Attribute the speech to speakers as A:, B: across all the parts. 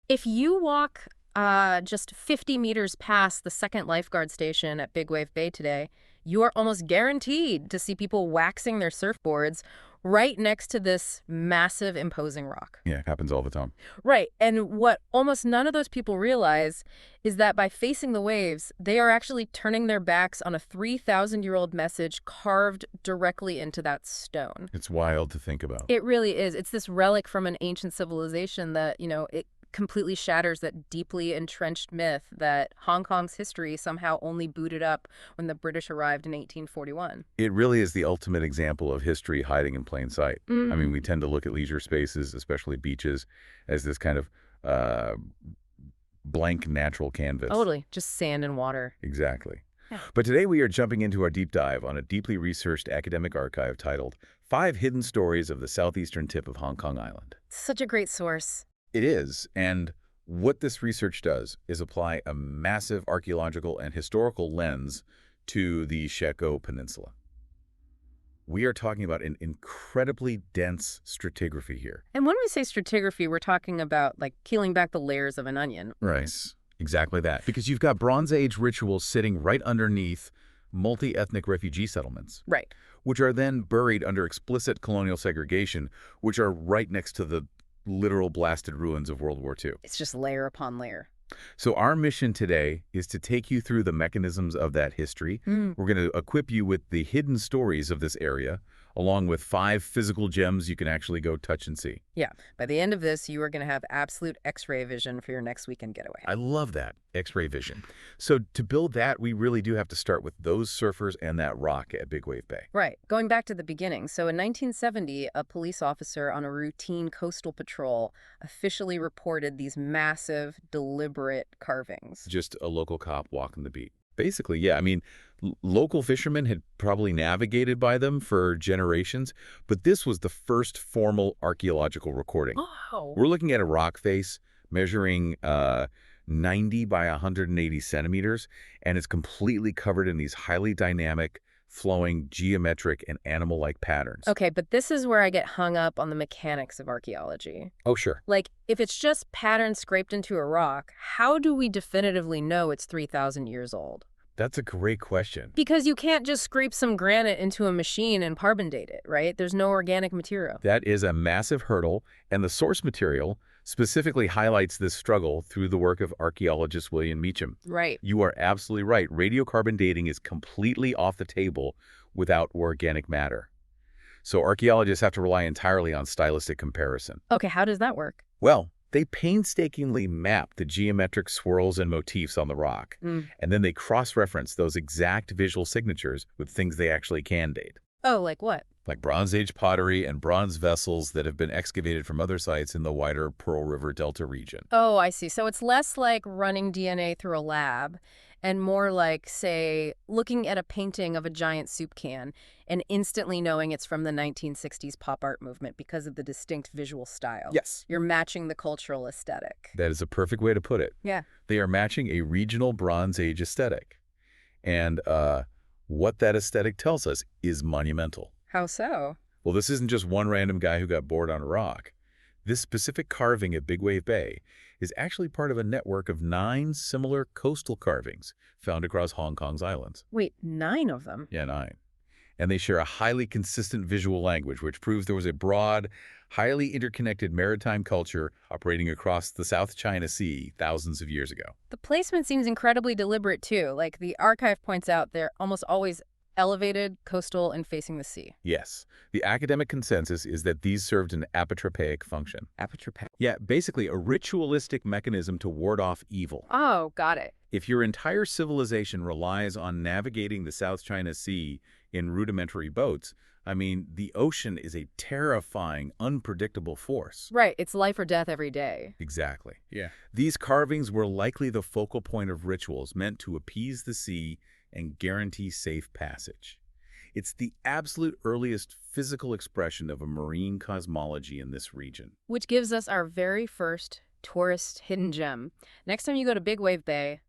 A: If you walk just 50 meters past the second lifeguard station at Big Wave Bay today, you are almost guaranteed to see people waxing their surfboards right next to this massive, imposing rock.
B: Yeah, it happens all the time.
A: Right. And what almost none of those people realize is that by facing the waves, they are actually turning their backs on a 3,000-year-old message carved directly into that stone.
B: It's wild to think about.
A: It really is. It's this relic from an ancient civilization that, it completely shatters that deeply entrenched myth that Hong Kong's history somehow only booted up when the British arrived in 1841.
B: It really is the ultimate example of history hiding in plain sight. I mean, we tend to look at leisure spaces, especially beaches, as this kind of blank natural canvas.
A: Totally. Just sand and water.
B: Exactly.
A: Yeah.
B: But today we are jumping into our deep dive on a deeply researched academic archive titled 5 Hidden Stories of the Southeastern Tip of Hong Kong Island.
A: Such a great source.
B: It is, and what this research does is apply a massive archaeological and historical lens to the Shek O Peninsula. We are talking about an incredibly dense stratigraphy here.
A: And when we say stratigraphy, we're talking about like peeling back the layers of an onion.
B: Right, exactly that. Because you've got Bronze Age rituals sitting right underneath multi-ethnic refugee settlements.
A: Right.
B: Which are then buried under explicit colonial segregation, which are right next to the literal blasted ruins of World War II.
A: It's just layer upon layer.
B: So our mission today is to take you through the mechanisms of that history. We're going to equip you with the hidden stories of this area, along with 5 physical gems you can actually go touch and see.
A: Yeah. By the end of this, you are going to have absolute X-ray vision for your next weekend getaway.
B: I love that, X-ray vision. So to build that, we really do have to start with those surfers and that rock at Big Wave Bay.
A: Right. Going back to the beginning. So in 1970, a police officer on a routine coastal patrol officially reported these massive, deliberate carvings.
B: Just a local cop walking the beat. Basically, yeah. I mean, local fishermen had probably navigated by them for generations, but this was the first formal archaeological recording.
A: Oh.
B: We're looking at a rock face measuring 90 by 180 centimeters, and it's completely covered in these highly dynamic, flowing, geometric, and animal-like patterns.
A: Okay, but this is where I get hung up on the mechanics of archaeology.
B: Oh, sure.
A: Like, if it's just patterns scraped into a rock, how do we definitively know it's 3,000 years old?
B: That's a great question.
A: Because you can't just scrape some granite into a machine and carbon date it, right? There's no organic material.
B: That is a massive hurdle, and the source material specifically highlights this struggle through the work of archaeologist William Meacham.
A: Right.
B: You are absolutely right. Radiocarbon dating is completely off the table without organic matter. So archaeologists have to rely entirely on stylistic comparison.
A: Okay, how does that work?
B: Well, they painstakingly map the geometric swirls and motifs on the rock, and then they cross-reference those exact visual signatures with things they actually can date.
A: Oh, like what?
B: Like Bronze Age pottery and bronze vessels that have been excavated from other sites in the wider Pearl River Delta region.
A: Oh, I see. So it's less like running DNA through a lab and more like, say, looking at a painting of a giant soup can and instantly knowing it's from the 1960s pop art movement because of the distinct visual style.
B: Yes.
A: You're matching the cultural aesthetic.
B: That is a perfect way to put it.
A: Yeah.
B: They are matching a regional Bronze Age aesthetic. And what that aesthetic tells us is monumental.
A: How so?
B: Well, this isn't just one random guy who got bored on a rock. This specific carving at Big Wave Bay is actually part of a network of 9 similar coastal carvings found across Hong Kong's islands.
A: Wait, 9 of them?
B: Yeah, 9. And they share a highly consistent visual language, which proves there was a broad, highly interconnected maritime culture operating across the South China Sea thousands of years ago.
A: The placement seems incredibly deliberate, too. Like the archive points out, they're almost always elevated, coastal, and facing the sea.
B: Yes. The academic consensus is that these served an apotropaic function.
A: Apotropaic.
B: Yeah, basically a ritualistic mechanism to ward off evil.
A: Oh, got it.
B: If your entire civilization relies on navigating the South China Sea in rudimentary boats, I mean, the ocean is a terrifying, unpredictable force.
A: Right, it's life or death every day.
B: Exactly. Yeah. These carvings were likely the focal point of rituals meant to appease the sea and guarantee safe passage. It's the absolute earliest physical expression of a marine cosmology in this region.
A: Which gives us our very first tourist hidden gem. Next time you go to Big Wave Bay,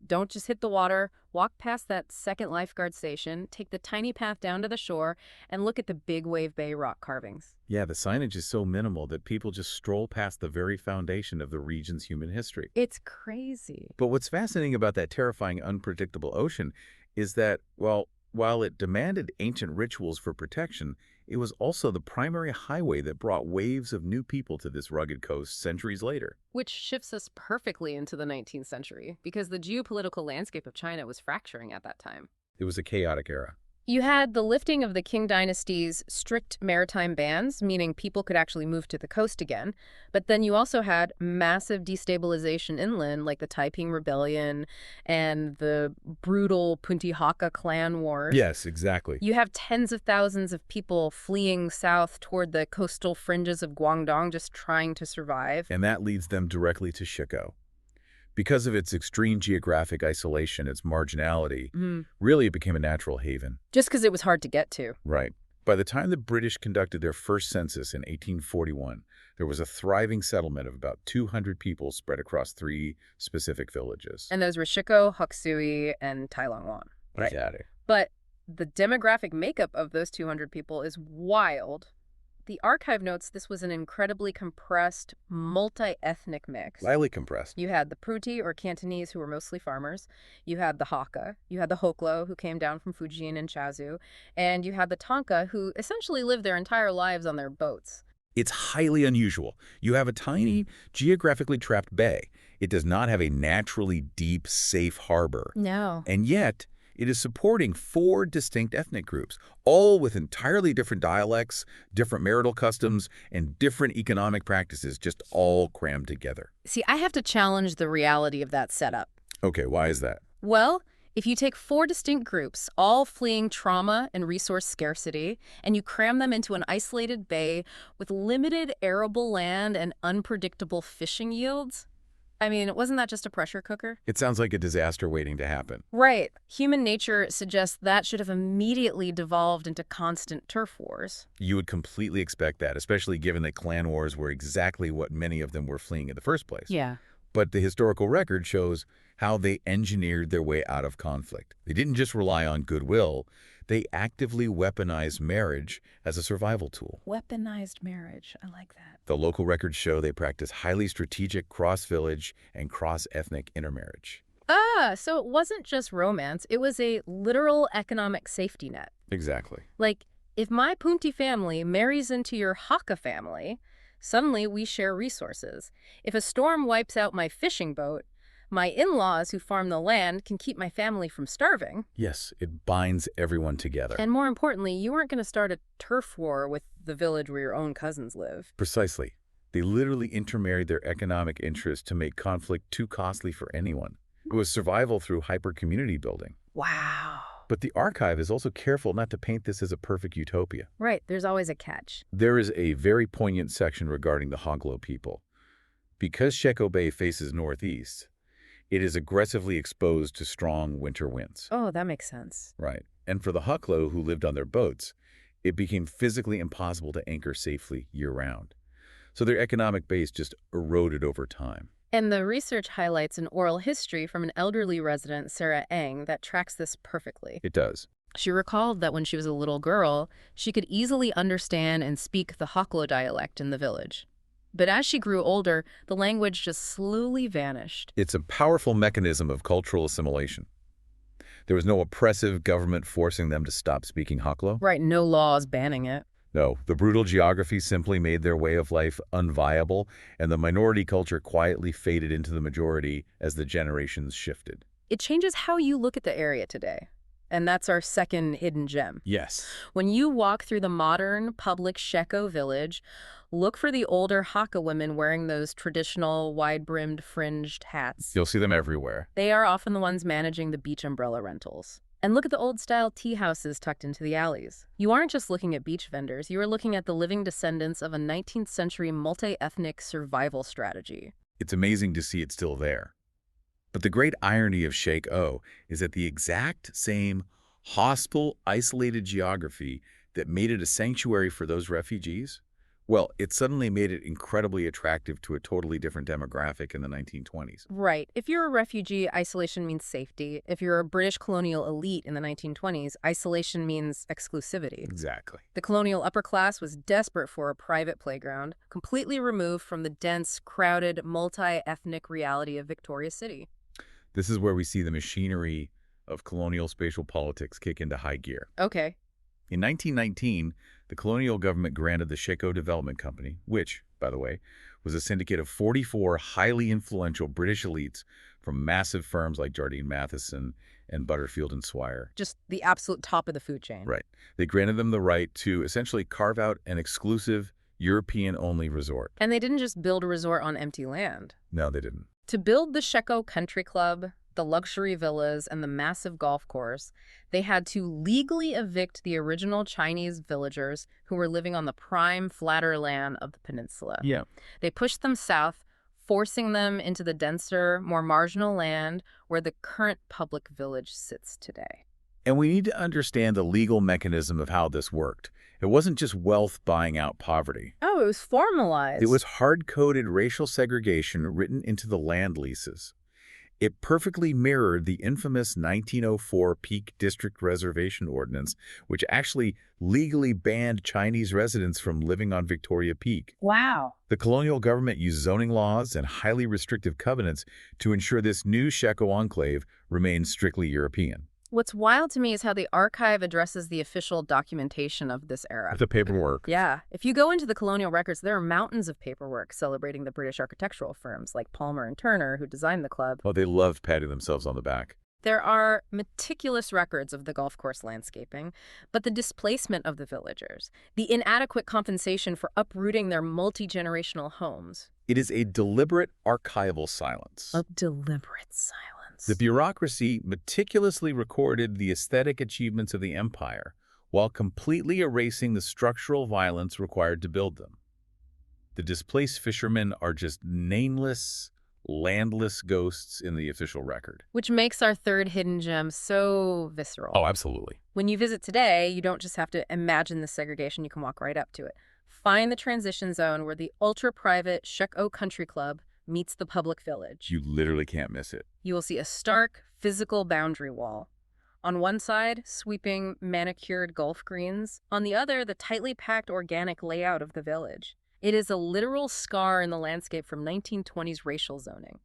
A: Don't just hit the water, walk past that second lifeguard station, take the tiny path down to the shore, and look at the big wave bay rock carvings.
B: Yeah, the signage is so minimal that people just stroll past the very foundation of the region's human history.
A: It's crazy.
B: But what's fascinating about that terrifying, unpredictable ocean is that, well, while it demanded ancient rituals for protection, it was also the primary highway that brought waves of new people to this rugged coast centuries later.
A: Which shifts us perfectly into the 19th century, because the geopolitical landscape of China was fracturing at that time.
B: It was a chaotic era.
A: You had the lifting of the Qing dynasty's strict maritime bans, meaning people could actually move to the coast again. But then you also had massive destabilization inland, like the Taiping Rebellion and the brutal Punti Hakka clan wars.
B: Yes, exactly.
A: You have tens of thousands of people fleeing south toward the coastal fringes of Guangdong, just trying to survive.
B: And that leads them directly to Shek O. Because of its extreme geographic isolation, its marginality, really it became a natural haven.
A: Just because it was hard to get to.
B: Right. By the time the British conducted their first census in 1841, there was a thriving settlement of about 200 people spread across 3 specific villages.
A: And those were Shek O, Hoksui, and Tailongwan.
B: Right. Exactly.
A: But the demographic makeup of those 200 people is wild. The archive notes this was an incredibly compressed, multi-ethnic mix.
B: Slightly compressed.
A: You had the Pruti, or Cantonese, who were mostly farmers. You had the Hakka. You had the Hoklo, who came down from Fujian and Chazu. And you had the Tonka, who essentially lived their entire lives on their boats.
B: It's highly unusual. You have a tiny, geographically trapped bay. It does not have a naturally deep, safe harbor.
A: No.
B: And yet, it is supporting 4 distinct ethnic groups, all with entirely different dialects, different marital customs, and different economic practices, just all crammed together.
A: See, I have to challenge the reality of that setup.
B: Okay, why is that?
A: Well, if you take 4 distinct groups, all fleeing trauma and resource scarcity, and you cram them into an isolated bay with limited arable land and unpredictable fishing yields, I mean, wasn't that just a pressure cooker?
B: It sounds like a disaster waiting to happen.
A: Right. Human nature suggests that should have immediately devolved into constant turf wars.
B: You would completely expect that, especially given that clan wars were exactly what many of them were fleeing in the first place.
A: Yeah.
B: But the historical record shows how they engineered their way out of conflict. They didn't just rely on goodwill. They actively weaponized marriage as a survival tool.
A: Weaponized marriage. I like that.
B: The local records show they practiced highly strategic cross-village and cross-ethnic intermarriage.
A: So it wasn't just romance. It was a literal economic safety net.
B: Exactly.
A: Like, if my Punti family marries into your Hakka family, suddenly we share resources. If a storm wipes out my fishing boat, my in-laws who farm the land can keep my family from starving.
B: Yes, it binds everyone together.
A: And more importantly, you weren't going to start a turf war with the village where your own cousins live.
B: Precisely. They literally intermarried their economic interests to make conflict too costly for anyone. It was survival through hyper-community building.
A: Wow.
B: But the archive is also careful not to paint this as a perfect utopia.
A: Right, there's always a catch.
B: There is a very poignant section regarding the Hoglo people. Because Shek O Bay faces northeast, it is aggressively exposed to strong winter winds.
A: Oh, that makes sense.
B: Right. And for the Hoklo who lived on their boats, it became physically impossible to anchor safely year-round. So their economic base just eroded over time.
A: And the research highlights an oral history from an elderly resident, Sarah ENG, that tracks this perfectly.
B: It does.
A: She recalled that when she was a little girl, she could easily understand and speak the Hoklo dialect in the village. But as she grew older, the language just slowly vanished.
B: It's a powerful mechanism of cultural assimilation. There was no oppressive government forcing them to stop speaking Hoklo.
A: Right, no laws banning it.
B: No, the brutal geography simply made their way of life unviable, and the minority culture quietly faded into the majority as the generations shifted.
A: It changes how you look at the area today. And that's our second hidden gem.
B: Yes.
A: When you walk through the modern public Shek O village, look for the older Hakka women wearing those traditional wide-brimmed fringed hats.
B: You'll see them everywhere.
A: They are often the ones managing the beach umbrella rentals. And look at the old-style tea houses tucked into the alleys. You aren't just looking at beach vendors, you are looking at the living descendants of a 19th century multi-ethnic survival strategy.
B: It's amazing to see it still there. But the great irony of Shek O is that the exact same hostile, isolated geography that made it a sanctuary for those refugees Well, it suddenly made it incredibly attractive to a totally different demographic in the 1920s.
A: Right. If you're a refugee, isolation means safety. If you're a British colonial elite in the 1920s, isolation means exclusivity.
B: Exactly.
A: The colonial upper class was desperate for a private playground, completely removed from the dense, crowded, multi-ethnic reality of Victoria City.
B: This is where we see the machinery of colonial spatial politics kick into high gear.
A: Okay.
B: In 1919, the colonial government granted the Shek O Development Company, which, by the way, was a syndicate of 44 highly influential British elites from massive firms like Jardine Matheson and Butterfield and Swire.
A: Just the absolute top of the food chain.
B: Right. They granted them the right to essentially carve out an exclusive European-only resort.
A: And they didn't just build a resort on empty land.
B: No, they didn't.
A: To build the Shek O Country Club, the luxury villas, and the massive golf course, they had to legally evict the original Chinese villagers who were living on the prime, flatter land of the peninsula.
B: Yeah.
A: They pushed them south, forcing them into the denser, more marginal land where the current public village sits today.
B: And we need to understand the legal mechanism of how this worked. It wasn't just wealth buying out poverty.
A: Oh, it was formalized.
B: It was hard-coded racial segregation written into the land leases. It perfectly mirrored the infamous 1904 Peak District Reservation Ordinance, which actually legally banned Chinese residents from living on Victoria Peak.
A: Wow.
B: The colonial government used zoning laws and highly restrictive covenants to ensure this new Shek O enclave remained strictly European.
A: What's wild to me is how the archive addresses the official documentation of this era.
B: The paperwork.
A: Yeah. If you go into the colonial records, there are mountains of paperwork celebrating the British architectural firms like Palmer and Turner who designed the club.
B: Oh, they loved patting themselves on the back.
A: There are meticulous records of the golf course landscaping, but the displacement of the villagers, the inadequate compensation for uprooting their multi-generational homes.
B: It is a deliberate archival silence.
A: A deliberate silence.
B: The bureaucracy meticulously recorded the aesthetic achievements of the empire while completely erasing the structural violence required to build them. The displaced fishermen are just nameless, landless ghosts in the official record.
A: Which makes our third hidden gem so visceral.
B: Oh, absolutely.
A: When you visit today, you don't just have to imagine the segregation, you can walk right up to it. Find the transition zone where the ultra-private Shek O Country Club meets the public village.
B: You literally can't miss it.
A: You will see a stark, physical boundary wall. On one side, sweeping, manicured golf greens. On the other, the tightly packed organic layout of the village. It is a literal scar in the landscape from 1920s racial zoning.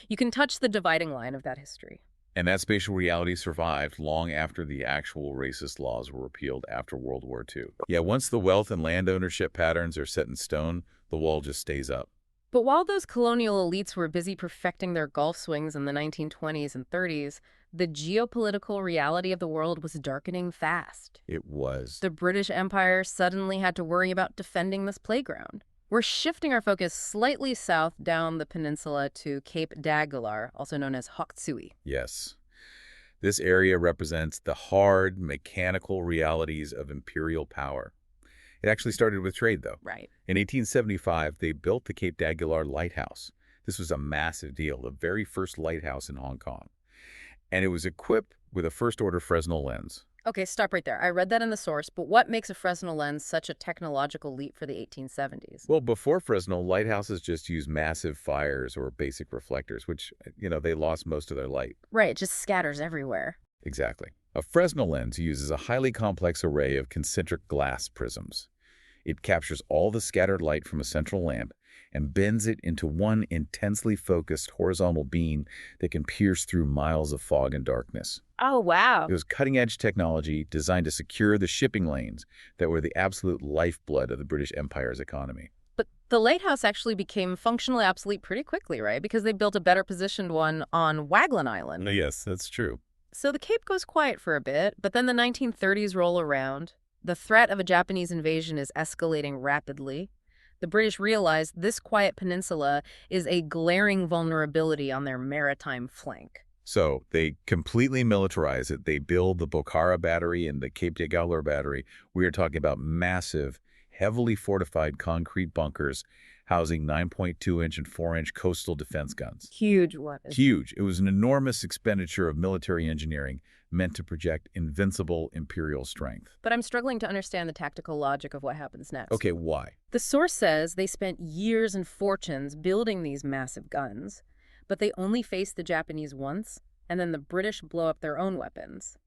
A: You can touch the dividing line of that history.
B: And that spatial reality survived long after the actual racist laws were repealed after World War II. Yeah, once the wealth and land ownership patterns are set in stone, the wall just stays up.
A: But while those colonial elites were busy perfecting their golf swings in the 1920s and 30s, the geopolitical reality of the world was darkening fast.
B: It was.
A: The British Empire suddenly had to worry about defending this playground. We're shifting our focus slightly south down the peninsula to Cape d'Aguilar, also known as Hok Tsui.
B: Yes. This area represents the hard, mechanical realities of imperial power. It actually started with trade, though.
A: Right.
B: In 1875, they built the Cape d'Aguilar Lighthouse. This was a massive deal, the very first lighthouse in Hong Kong. And it was equipped with a first-order Fresnel lens.
A: Okay, stop right there. I read that in the source, but what makes a Fresnel lens such a technological leap for the 1870s?
B: Well, before Fresnel, lighthouses just used massive fires or basic reflectors, which, they lost most of their light.
A: Right, it just scatters everywhere.
B: Exactly. A Fresnel lens uses a highly complex array of concentric glass prisms. It captures all the scattered light from a central lamp and bends it into one intensely focused horizontal beam that can pierce through miles of fog and darkness.
A: Oh, wow.
B: It was cutting-edge technology designed to secure the shipping lanes that were the absolute lifeblood of the British Empire's economy.
A: But the lighthouse actually became functionally obsolete pretty quickly, right? Because they built a better positioned one on Waglan Island.
B: Yes, that's true.
A: So the Cape goes quiet for a bit, but then the 1930s roll around. The threat of a Japanese invasion is escalating rapidly. The British realize this quiet peninsula is a glaring vulnerability on their maritime flank.
B: So they completely militarize it. They build the Bokhara Battery and the Cape d'Aguilar Battery. We are talking about massive, heavily fortified concrete bunkers housing 9.2-inch and 4-inch coastal defense guns.
A: Huge weapons.
B: Huge. It was an enormous expenditure of military engineering, meant to project invincible imperial strength.
A: But I'm struggling to understand the tactical logic of what happens next.
B: Okay, why?
A: The source says they spent years and fortunes building these massive guns, but they only faced the Japanese once, and then the British blow up their own weapons.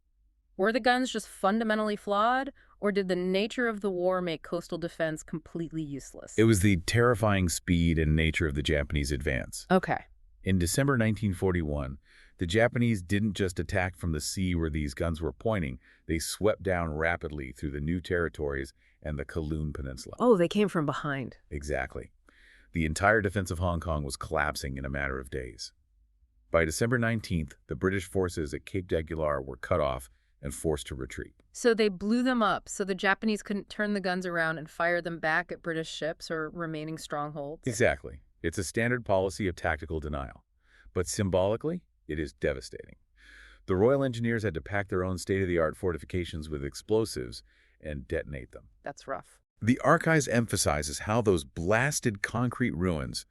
A: Were the guns just fundamentally flawed, or did the nature of the war make coastal defense completely useless?
B: It was the terrifying speed and nature of the Japanese advance.
A: Okay.
B: In December 1941, the Japanese didn't just attack from the sea where these guns were pointing, they swept down rapidly through the new territories and the Kowloon Peninsula.
A: Oh, they came from behind.
B: Exactly. The entire defense of Hong Kong was collapsing in a matter of days. By December 19th, the British forces at Cape d'Aguilar were cut off and forced to retreat.
A: So they blew them up so the Japanese couldn't turn the guns around and fire them back at British ships or remaining strongholds?
B: Exactly. It's a standard policy of tactical denial. But symbolically, it is devastating. The Royal Engineers had to pack their own state-of-the-art fortifications with explosives and detonate them.
A: That's rough.
B: The archives emphasizes how those blasted concrete ruins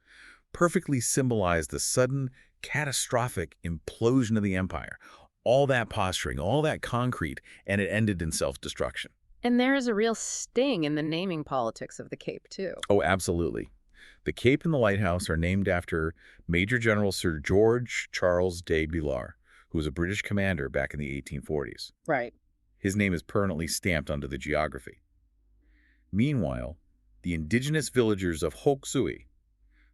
B: perfectly symbolize the sudden, catastrophic implosion of the empire. All that posturing, all that concrete, and it ended in self-destruction.
A: And there is a real sting in the naming politics of the Cape, too.
B: Oh, absolutely. The Cape and the lighthouse are named after Major General Sir George Charles de Villars, who was a British commander back in the 1840s.
A: Right.
B: His name is permanently stamped onto the geography. Meanwhile, the indigenous villagers of Hok Sui,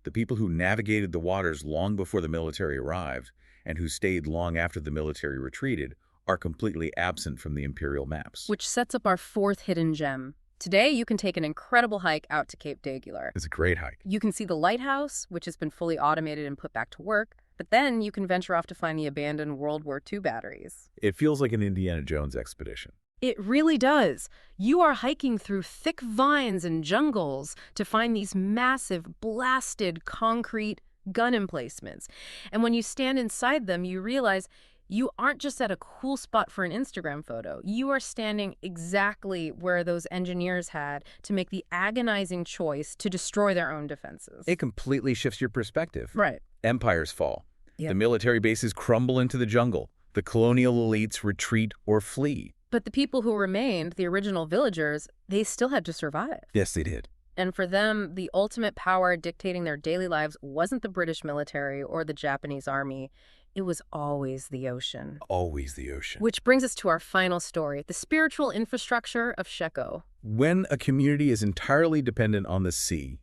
B: the people who navigated the waters long before the military arrived and who stayed long after the military retreated, are completely absent from the imperial maps.
A: Which sets up our fourth hidden gem. Today, you can take an incredible hike out to Cape d'Aguilar.
B: It's a great hike.
A: You can see the lighthouse, which has been fully automated and put back to work, but then you can venture off to find the abandoned World War II batteries.
B: It feels like an Indiana Jones expedition.
A: It really does. You are hiking through thick vines and jungles to find these massive, blasted concrete gun emplacements. And when you stand inside them, you realize you aren't just at a cool spot for an Instagram photo. You are standing exactly where those engineers had to make the agonizing choice to destroy their own defenses.
B: It completely shifts your perspective.
A: Right.
B: Empires fall.
A: Yep.
B: The military bases crumble into the jungle. The colonial elites retreat or flee.
A: But the people who remained, the original villagers, they still had to survive.
B: Yes, they did.
A: And for them, the ultimate power dictating their daily lives wasn't the British military or the Japanese army. It was always the ocean.
B: Always the ocean.
A: Which brings us to our final story, the spiritual infrastructure of Shek O.
B: When a community is entirely dependent on the sea,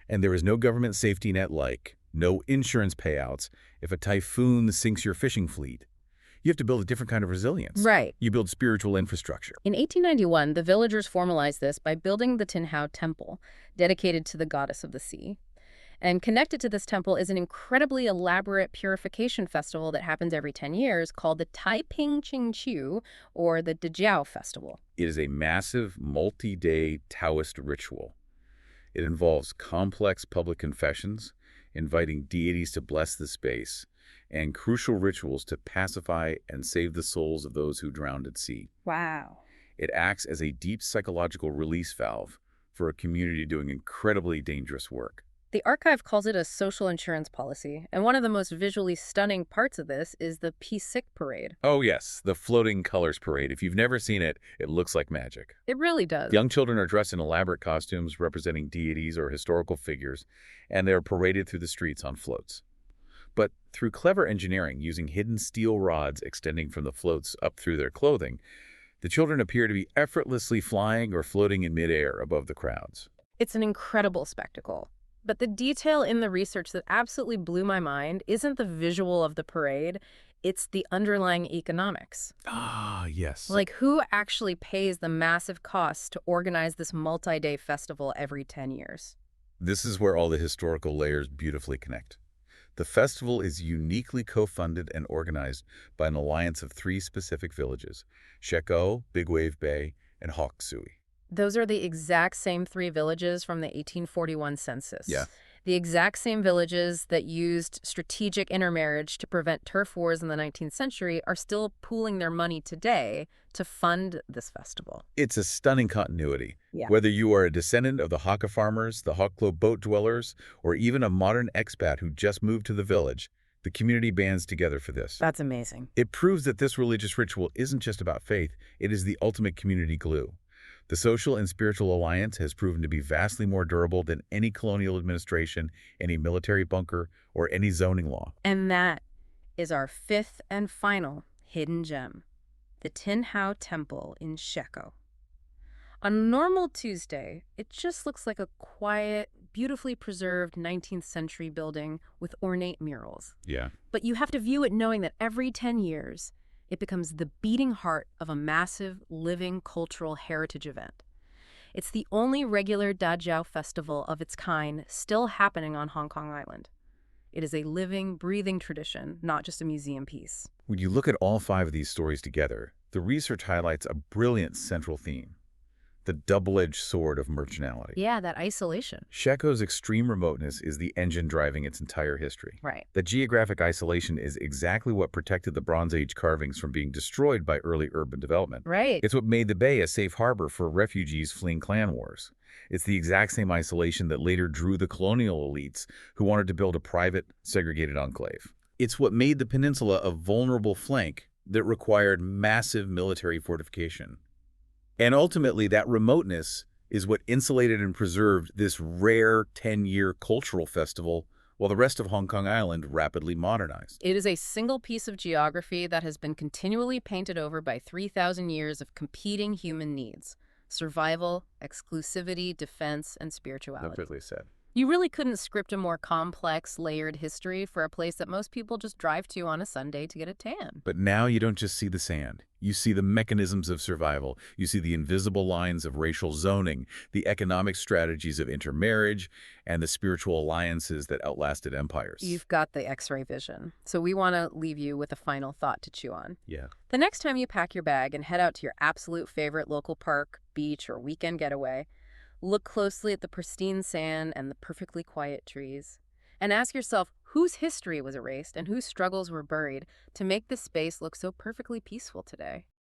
B: and there is no government safety net like, no insurance payouts, if a typhoon sinks your fishing fleet, you have to build a different kind of resilience.
A: Right.
B: You build spiritual infrastructure.
A: In 1891, the villagers formalized this by building the Tin Hau Temple, dedicated to the goddess of the sea. And connected to this temple is an incredibly elaborate purification festival that happens every 10 years called the Tai Ping Ching Chiu, or the Dejiao Festival.
B: It is a massive, multi-day Taoist ritual. It involves complex public confessions, inviting deities to bless the space, and crucial rituals to pacify and save the souls of those who drowned at sea.
A: Wow.
B: It acts as a deep psychological release valve for a community doing incredibly dangerous work.
A: The archive calls it a social insurance policy, and one of the most visually stunning parts of this is the P6 parade.
B: Oh yes, the floating colors parade. If you've never seen it, it looks like magic.
A: It really does.
B: Young children are dressed in elaborate costumes representing deities or historical figures, and they are paraded through the streets on floats. But through clever engineering, using hidden steel rods extending from the floats up through their clothing, the children appear to be effortlessly flying or floating in midair above the crowds.
A: It's an incredible spectacle. But the detail in the research that absolutely blew my mind isn't the visual of the parade, it's the underlying economics.
B: Ah, yes.
A: Like, who actually pays the massive costs to organize this multi-day festival every 10 years?
B: This is where all the historical layers beautifully connect. The festival is uniquely co-funded and organized by an alliance of 3 specific villages, Shek O, Big Wave Bay, and Hok Sui.
A: Those are the exact same 3 villages from the 1841 census.
B: Yeah.
A: The exact same villages that used strategic intermarriage to prevent turf wars in the 19th century are still pooling their money today to fund this festival.
B: It's a stunning continuity.
A: Yeah.
B: Whether you are a descendant of the Hakka farmers, the Hoklo boat dwellers, or even a modern expat who just moved to the village, The community bands together for this.
A: That's amazing.
B: It proves that this religious ritual isn't just about faith, it is the ultimate community glue. The social and spiritual alliance has proven to be vastly more durable than any colonial administration, any military bunker, or any zoning law.
A: And that is our fifth and final hidden gem, the Tin Hau Temple in Shek O. On a normal Tuesday, it just looks like a quiet, beautifully preserved 19th century building with ornate murals.
B: Yeah.
A: But you have to view it knowing that every 10 years, it becomes the beating heart of a massive, living cultural heritage event. It's the only regular Dajiao festival of its kind still happening on Hong Kong Island. It is a living, breathing tradition, not just a museum piece.
B: When you look at all 5 of these stories together, the research highlights a brilliant central theme: the double-edged sword of marginality.
A: Yeah, that isolation.
B: Shek O's extreme remoteness is the engine driving its entire history.
A: Right.
B: The geographic isolation is exactly what protected the Bronze Age carvings from being destroyed by early urban development.
A: Right.
B: It's what made the bay a safe harbor for refugees fleeing clan wars. It's the exact same isolation that later drew the colonial elites who wanted to build a private, segregated enclave. It's what made the peninsula a vulnerable flank that required massive military fortification. And ultimately, that remoteness is what insulated and preserved this rare 10-year cultural festival while the rest of Hong Kong Island rapidly modernized.
A: It is a single piece of geography that has been continually painted over by 3,000 years of competing human needs: survival, exclusivity, defense, and spirituality.
B: Perfectly said.
A: You really couldn't script a more complex, layered history for a place that most people just drive to on a Sunday to get a tan.
B: But now you don't just see the sand. You see the mechanisms of survival. You see the invisible lines of racial zoning, the economic strategies of intermarriage, and the spiritual alliances that outlasted empires.
A: You've got the X-ray vision. So we want to leave you with a final thought to chew on.
B: Yeah.
A: The next time you pack your bag and head out to your absolute favorite local park, beach, or weekend getaway, look closely at the pristine sand and the perfectly quiet trees, and ask yourself whose history was erased and whose struggles were buried to make this space look so perfectly peaceful today.